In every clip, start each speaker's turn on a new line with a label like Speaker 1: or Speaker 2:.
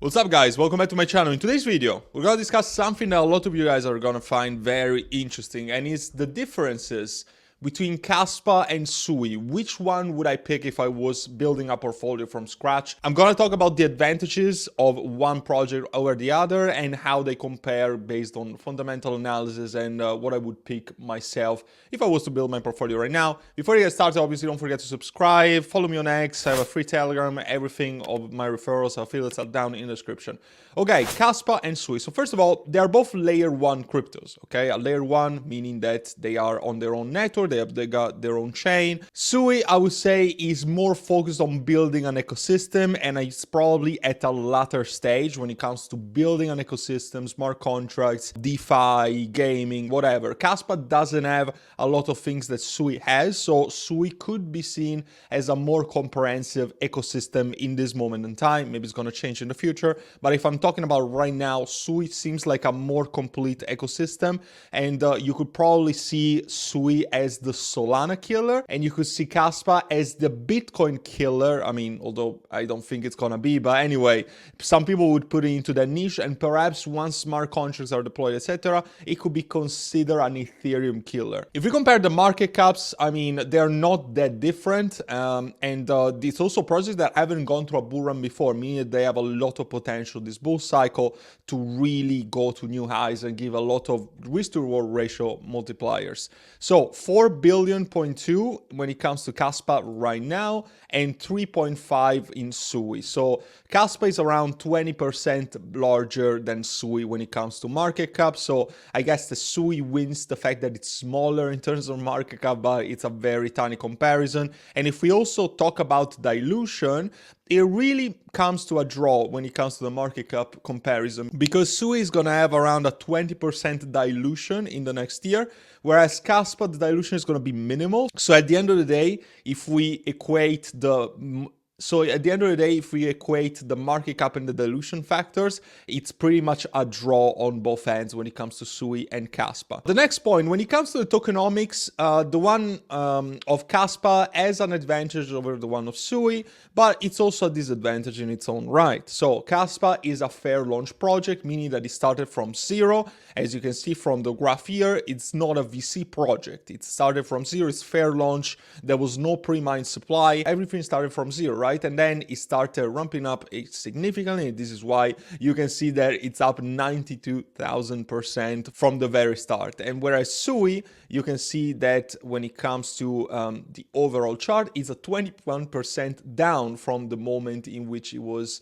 Speaker 1: What's up guys, welcome back to my channel. In today's video, we're gonna discuss something that a lot of you guys are gonna find very interesting, and it's the differences between KASPA and SUI. Which one would I pick if I was building a portfolio from scratch? I'm gonna talk about the advantages of one project over the other and how they compare based on fundamental analysis and what I would pick myself if I was to build my portfolio right now. Before you get started, obviously don't forget to subscribe, follow me on X, I have a free Telegram, everything of my referrals, affiliates are down in the description. Okay, KASPA and SUI. So first of all, they are both layer 1 cryptos, okay? A layer 1 meaning that they are on their own network, they got their own chain. SUI, I would say, is more focused on building an ecosystem, and it's probably at a later stage when it comes to building an ecosystem, smart contracts, DeFi, gaming, whatever. KASPA doesn't have a lot of things that SUI has, so SUI could be seen as a more comprehensive ecosystem in this moment in time. Maybe it's going to change in the future, but if I'm talking about right now, SUI seems like a more complete ecosystem, and you could probably see SUI as the Solana killer, and you could see KASPA as the Bitcoin killer. I mean, although I don't think it's gonna be, but anyway, some people would put it into that niche, and perhaps once smart contracts are deployed, etc., it could be considered an Ethereum killer. If we compare the market caps, I mean, they're not that different, and it's also projects that haven't gone through a bull run before, meaning that they have a lot of potential this bull cycle to really go to new highs and give a lot of risk to reward ratio multipliers. So 4.2 billion when it comes to KASPA right now, and 3.5 in SUI. So KASPA is around 20% larger than SUI when it comes to market cap. So I guess the SUI wins the fact that it's smaller in terms of market cap, but it's a very tiny comparison. And if we also talk about dilution, it really comes to a draw when it comes to the market cap comparison, because SUI is going to have around a 20% dilution in the next year, whereas KASPA, the dilution is going to be minimal. So at the end of the day, if we equate the market cap and the dilution factors, it's pretty much a draw on both ends when it comes to SUI and KASPA. The next point, when it comes to the tokenomics, the one of KASPA has an advantage over the one of SUI, but it's also a disadvantage in its own right. So KASPA is a fair launch project, meaning that it started from zero. As you can see from the graph here, it's not a VC project. It started from zero, it's fair launch. There was no pre-mine supply. Everything started from zero, right? And then it started ramping up significantly. This is why you can see that it's up 92,000% from the very start. And whereas SUI, you can see that when it comes to the overall chart, it's a 21% down from the moment in which it was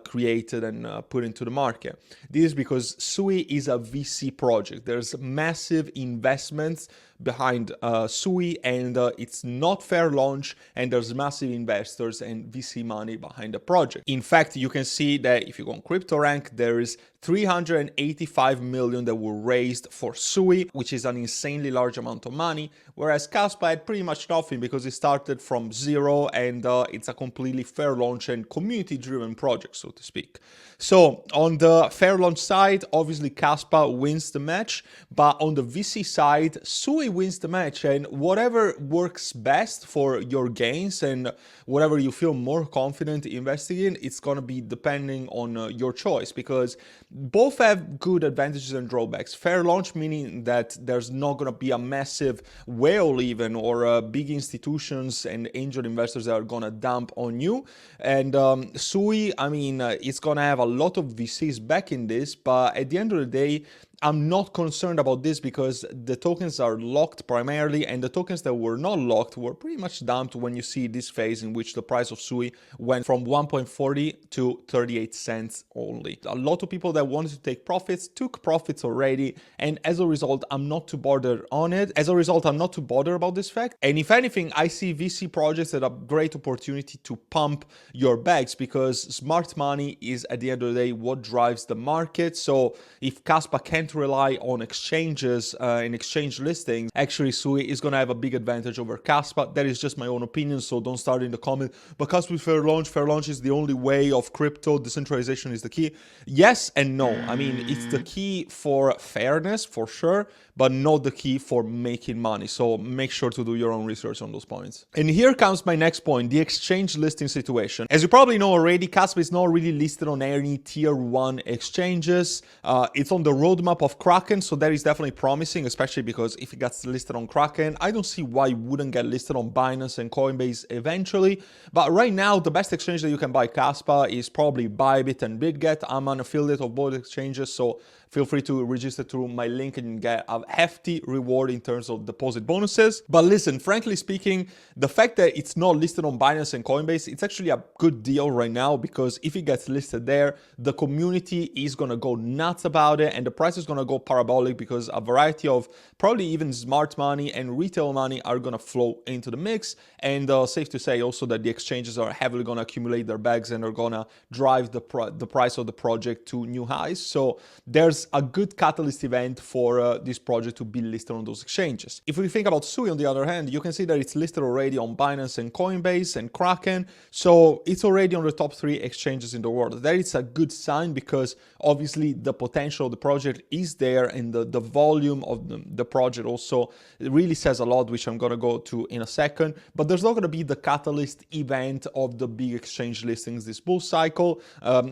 Speaker 1: created and put into the market. This is because SUI is a VC project. There's massive investments behind SUI, and it's not fair launch, and there's massive investors and VC money behind the project. In fact, you can see that if you go on CryptoRank, there is 385 million that were raised for SUI, which is an insanely large amount of money, whereas KASPA had pretty much nothing because it started from zero, and it's a completely fair launch and community-driven project, so to speak. So on the fair launch side, obviously KASPA wins the match, but on the VC side, SUI wins the match, and whatever works best for your gains and whatever you feel more confident investing in, it's going to be depending on your choice, because both have good advantages and drawbacks. Fair launch meaning that there's not going to be a massive whale even, or big institutions and angel investors that are going to dump on you. And SUI, I mean, it's going to have a lot of VCs back in this, but at the end of the day, I'm not concerned about this because the tokens are locked primarily, and the tokens that were not locked were pretty much dumped when you see this phase in which the price of SUI went from 1.40 to 38 cents only. A lot of people that wanted to take profits took profits already, and as a result, I'm not too bothered on it. As a result, I'm not too bothered about this fact. And if anything, I see VC projects as a great opportunity to pump your bags, because smart money is at the end of the day what drives the market. So if KASPA can can't rely on exchanges and exchange listings, actually SUI is going to have a big advantage over KASPA. That is just my own opinion, so don't start in the comment. Because with fair launch is the only way of crypto, decentralization is the key. Yes and no. I mean, it's the key for fairness, for sure, but not the key for making money. So make sure to do your own research on those points. And here comes my next point, the exchange listing situation. As you probably know already, KASPA is not really listed on any tier 1 exchanges. It's on the roadmap of Kraken, so that is definitely promising, especially because if it gets listed on Kraken, I don't see why it wouldn't get listed on Binance and Coinbase eventually. But right now, the best exchange that you can buy KASPA is probably Bybit and BitGet. I'm an affiliate of both exchanges, so feel free to register through my link and get a hefty reward in terms of deposit bonuses. But listen, frankly speaking, the fact that it's not listed on Binance and Coinbase, it's actually a good deal right now, because if it gets listed there, the community is going to go nuts about it and the price is going to go parabolic, because a variety of probably even smart money and retail money are going to flow into the mix. And safe to say also that the exchanges are heavily going to accumulate their bags and are going to drive the price of the project to new highs. So there's a good catalyst event for this project to be listed on those exchanges. If we think about SUI, on the other hand, you can see that it's listed already on Binance and Coinbase and Kraken, so it's already on the top 3 exchanges in the world. That is a good sign, because obviously the potential of the project is there, and the volume of the project also really says a lot, which I'm going to go to in a second. But there's not going to be the catalyst event of the big exchange listings this bull cycle.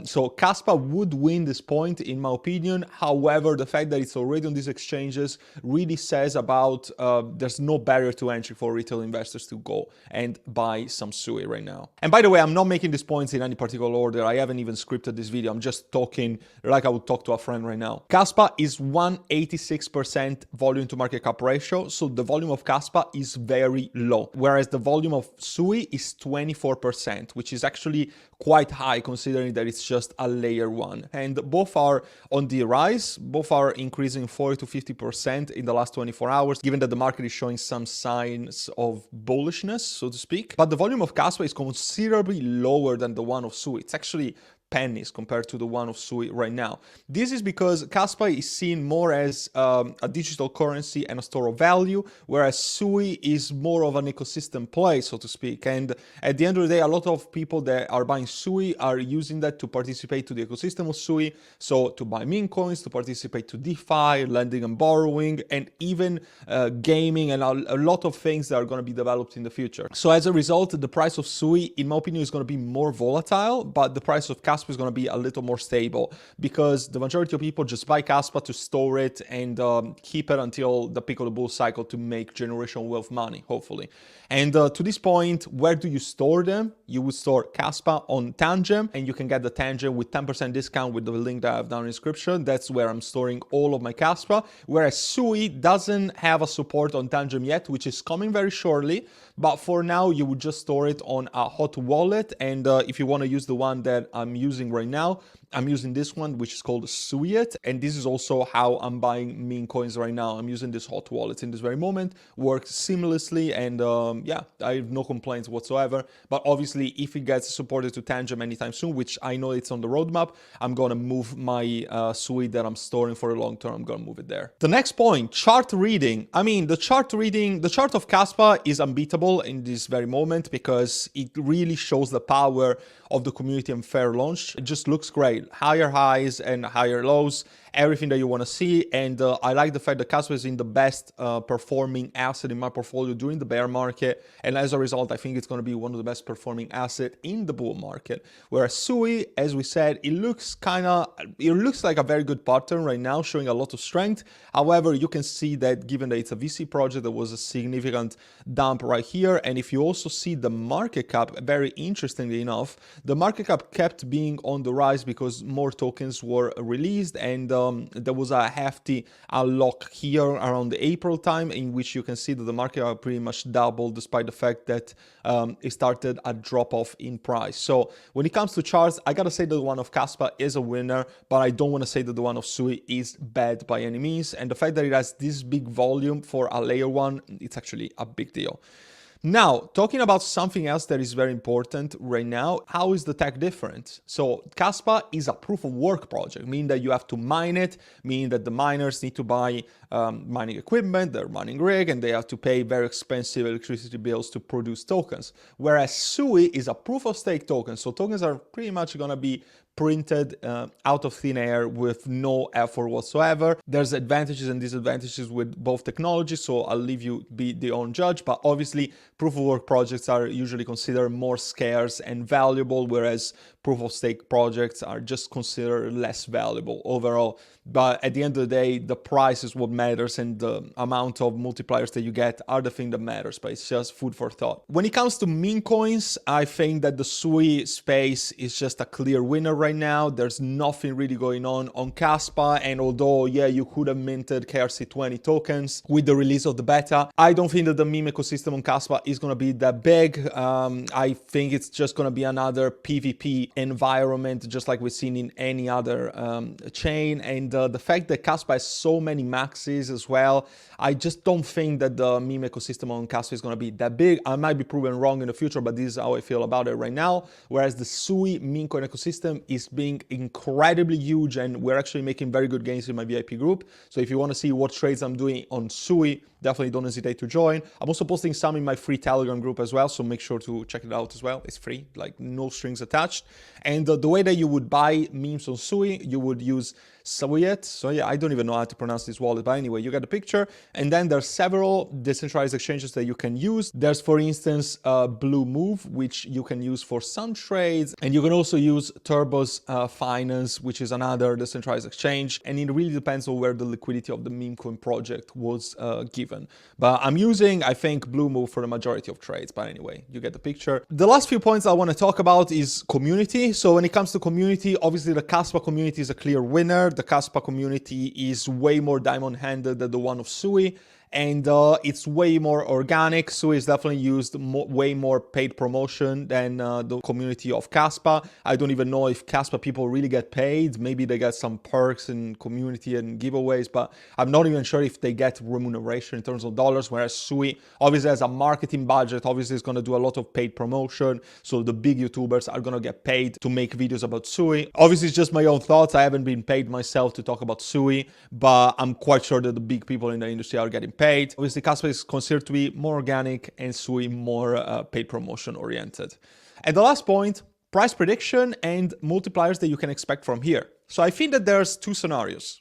Speaker 1: So KASPA would win this point, in my opinion. However, the fact that it's already on these exchanges really says about there's no barrier to entry for retail investors to go and buy some SUI right now. And by the way, I'm not making these points in any particular order. I haven't even scripted this video. I'm just talking like I would talk to a friend right now. KASPA is 186% volume to market cap ratio, so the volume of KASPA is very low, whereas the volume of SUI is 24%, which is actually quite high considering that it's just a layer 1. And both are on the rise, both are increasing 40 to 50% in the last 24 hours, given that the market is showing some signs of bullishness, so to speak. But the volume of KASPA is considerably lower than the one of SUI. It's actually pennies compared to the one of SUI right now. This is because KASPA is seen more as a digital currency and a store of value, whereas SUI is more of an ecosystem play, so to speak. And at the end of the day, a lot of people that are buying SUI are using that to participate to the ecosystem of SUI, so to buy meme coins, to participate to DeFi, lending and borrowing, and even gaming, and a lot of things that are going to be developed in the future. So as a result, the price of SUI, in my opinion, is going to be more volatile, but the price of KASPA is going to be a little more stable, because the majority of people just buy KASPA to store it and keep it until the peak of the bull cycle to make generational wealth money, hopefully. And to this point, where do you store them? You would store KASPA on Tangem, and you can get the Tangem with 10% discount with the link that I have down in the description. That's where I'm storing all of my KASPA, whereas SUI doesn't have a support on Tangem yet, which is coming very shortly. But for now, you would just store it on a hot wallet. And if you want to use the one that I'm using right now, I'm using this one, which is called SUIet. And this is also how I'm buying meme coins right now. I'm using this hot wallet in this very moment, works seamlessly. And yeah, I have no complaints whatsoever. But obviously, if it gets supported to Tangem anytime soon, which I know it's on the roadmap, I'm going to move my SUI that I'm storing for the long term. I'm going to move it there. The next point, chart reading. I mean, the chart of KASPA is unbeatable in this very moment, because it really shows the power of the community and fair launch. It just looks great. Higher highs and higher lows, everything that you want to see. And I like the fact that KASPA is in the best performing asset in my portfolio during the bear market. And as a result, I think it's going to be one of the best performing assets in the bull market. Whereas SUI, as we said, it looks like a very good pattern right now, showing a lot of strength. However, you can see that given that it's a VC project, there was a significant dump right here. And if you also see the market cap, very interestingly enough, the market cap kept being on the rise because more tokens were released, and there was a hefty unlock here around the April time, in which you can see that the market cap pretty much doubled, despite the fact that it started a drop off in price. So when it comes to charts, I gotta say that the one of KASPA is a winner, but I don't want to say that the one of SUI is bad by any means. And the fact that it has this big volume for a layer 1, it's actually a big deal. Now, talking about something else that is very important right now, how is the tech different? So KASPA is a proof of work project, meaning that you have to mine it, meaning that the miners need to buy mining equipment, their mining rig, and they have to pay very expensive electricity bills to produce tokens. Whereas SUI is a proof of stake token, so tokens are pretty much gonna be printed out of thin air with no effort whatsoever. There's advantages and disadvantages with both technologies, so I'll leave you be the own judge, but obviously proof of work projects are usually considered more scarce and valuable, whereas proof of stake projects are just considered less valuable overall. But at the end of the day, the price is what matters, and the amount of multipliers that you get are the thing that matters, but it's just food for thought. When it comes to meme coins, I think that the SUI space is just a clear winner right now. There's nothing really going on KASPA, and although, yeah, you could have minted KRC20 tokens with the release of the beta, I don't think that the meme ecosystem on KASPA is going to be that big. I think it's just going to be another PvP environment, just like we've seen in any other chain. And the fact that KASPA has so many maxes as well, I just don't think that the meme ecosystem on KASPA is going to be that big. I might be proven wrong in the future, but this is how I feel about it right now. Whereas the SUI meme coin ecosystem is being incredibly huge, and we're actually making very good gains in my VIP group. So if you want to see what trades I'm doing on SUI, definitely don't hesitate to join. I'm also posting some in my free Telegram group as well, so make sure to check it out as well. It's free, like no strings attached. And the way that you would buy memes on SUI, you would use SUIet. So yeah, I don't even know how to pronounce this wallet, but anyway, you get the picture. And then there's several decentralized exchanges that you can use. There's, for instance, Blue Move, which you can use for some trades. And you can also use Turbo's Finance, which is another decentralized exchange. And it really depends on where the liquidity of the meme coin project was given. But I'm using, I think, Blue Move for the majority of trades. But anyway, you get the picture. The last few points I want to talk about is community. So when it comes to community, obviously the KASPA community is a clear winner. The KASPA community is way more diamond-handed than the one of SUI, and it's way more organic. SUI is definitely used way more paid promotion than the community of KASPA. I don't even know if KASPA people really get paid. Maybe they get some perks in community and giveaways, but I'm not even sure if they get remuneration in terms of dollars, whereas SUI obviously has a marketing budget. Obviously, it's going to do a lot of paid promotion, so the big YouTubers are going to get paid to make videos about SUI. Obviously, it's just my own thoughts. I haven't been paid myself to talk about SUI, but I'm quite sure that the big people in the industry are getting paid. Obviously, KASPA is considered to be more organic and SUI more paid promotion oriented. And the last point, price prediction and multipliers that you can expect from here. So I think that there's two scenarios.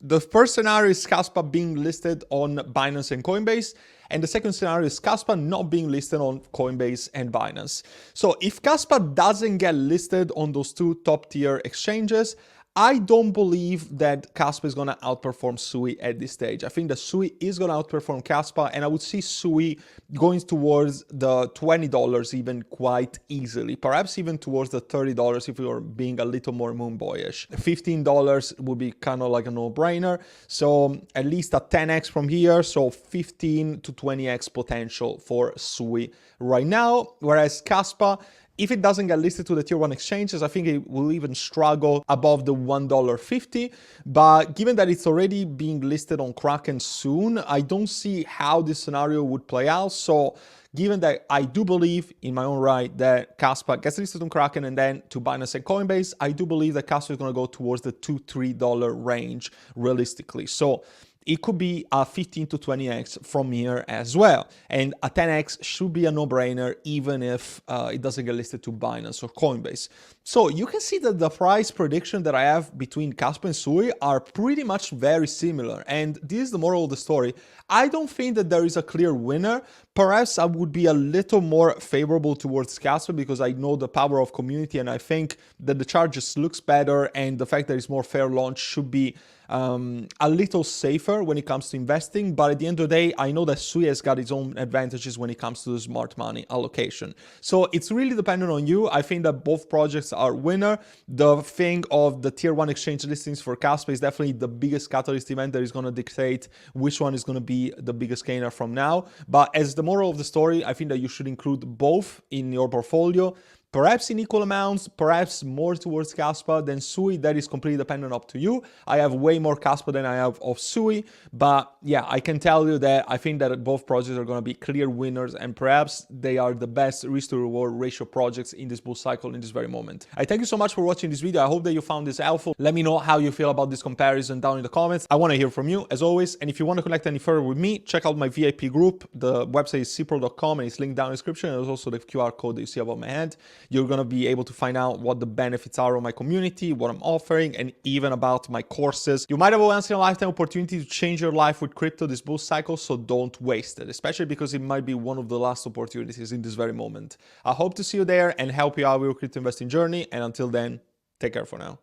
Speaker 1: The first scenario is KASPA being listed on Binance and Coinbase, and the second scenario is KASPA not being listed on Coinbase and Binance. So if KASPA doesn't get listed on those two top tier exchanges, I don't believe that KASPA is going to outperform SUI at this stage. I think that SUI is going to outperform KASPA, and I would see SUI going towards the $20 even quite easily, perhaps even towards the $30 if we were being a little more moon boyish. $15 would be kind of like a no-brainer, so at least a 10x from here, so 15 to 20x potential for SUI right now, whereas KASPA, if it doesn't get listed to the tier 1 exchanges, I think it will even struggle above the $1.50. But given that it's already being listed on Kraken soon, I don't see how this scenario would play out. So given that I do believe in my own right that KASPA gets listed on Kraken and then to Binance and Coinbase, I do believe that KASPA is going to go towards the $2-3 range realistically. So it could be a 15 to 20x from here as well. And a 10x should be a no-brainer even if it doesn't get listed to Binance or Coinbase. So you can see that the price prediction that I have between KASPA and SUI are pretty much very similar. And this is the moral of the story. I don't think that there is a clear winner. Perhaps I would be a little more favorable towards KASPA because I know the power of community, and I think that the chart just looks better, and the fact that it's more fair launch should be a little safer when it comes to investing. But at the end of the day, I know that SUI has got its own advantages when it comes to the smart money allocation. So it's really dependent on you. I think that both projects are winner. The thing of the tier 1 exchange listings for KASPA is definitely the biggest catalyst event that is going to dictate which one is going to be the biggest gainer from now. But as the moral of the story, I think that you should include both in your portfolio. perhaps in equal amounts, perhaps more towards KASPA than SUI. That is completely dependent up to you. I have way more KASPA than I have of SUI, but yeah, I can tell you that I think that both projects are going to be clear winners, and perhaps they are the best risk to reward ratio projects in this bull cycle in this very moment. I thank you so much for watching this video. I hope that you found this helpful. Let me know how you feel about this comparison down in the comments. I want to hear from you as always, and if you want to connect any further with me, check out my VIP group. The website is cpro.com and it's linked down in the description. There's also the QR code that you see above my head. You're going to be able to find out what the benefits are of my community, what I'm offering, and even about my courses. You might have a once-in-a-lifetime opportunity to change your life with crypto this bull cycle, so don't waste it, especially because it might be one of the last opportunities in this very moment. I hope to see you there and help you out with your crypto investing journey, and until then, take care for now.